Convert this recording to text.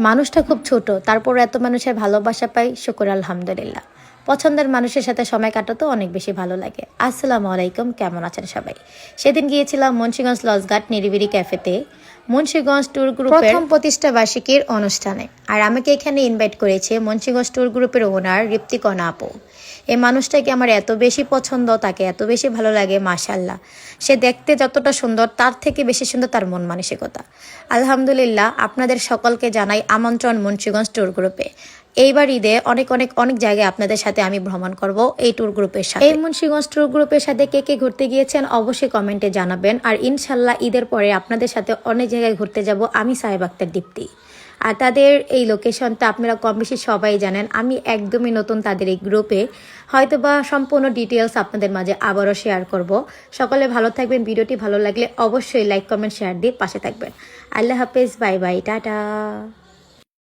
মানুষটা খুব ছোট, তারপর এত মানুষের ভালোবাসা পাই, শুকর আলহামদুলিল্লাহ। পছন্দের মানুষের সাথে সময় কাটাতেও অনেক বেশি ভালো লাগে। আসসালামু আলাইকুম, কেমন আছেন সবাই? সেদিন গিয়েছিলাম মুন্সিগঞ্জ লজঘাট নিরিবিলি ক্যাফেতে মুন্সিগঞ্জ ট্যুর গ্রুপের প্রথম প্রতিষ্ঠা বার্ষিকীর অনুষ্ঠানে। আর আমাকে এখানে ইনভাইট করেছে মুন্সিগঞ্জ ট্যুর গ্রুপের ওনার ঋত্বিকনা আপু। এই মানুষটাকে আমার এত বেশি পছন্দ, তাকে এত বেশি ভালো লাগে, মাশাআল্লাহ। সে দেখতে যতটা সুন্দর, তার থেকে বেশি সুন্দর তার মন মানসিকতা। আলহামদুলিল্লাহ, আপনাদের সকলকে জানাই আমন্ত্রণ মুন্সিগঞ্জ ট্যুর গ্রুপে। এইবার ঈদে অনেক জায়গায় আপনাদের সাথে আমি ভ্রমণ করব এই ট্যুর গ্রুপের সাথে। এই মুন্সিগঞ্জ ট্যুর গ্রুপের সাথে কে কে ঘুরতে গিয়েছেন অবশ্যই কমেন্টে জানাবেন। আর ইনশাল্লাহ ঈদের পরে আপনাদের সাথে অনেক জায়গায় ঘুরতে যাব আমি, সাহেব আক্তার দীপ্তি। আর তাদের এই লোকেশনটা আপনারা কম বেশি সবাই জানেন। আমি একদমই নতুন তাদের এই গ্রুপে, হয়তোবা সম্পূর্ণ ডিটেলস আপনাদের মাঝে আবারও শেয়ার করব। সকলে ভালো থাকবেন। ভিডিওটি ভালো লাগলে অবশ্যই লাইক কমেন্ট শেয়ার দিয়ে পাশে থাকবেন। আল্লাহ হাফেজ, বাই বাই, টাটা।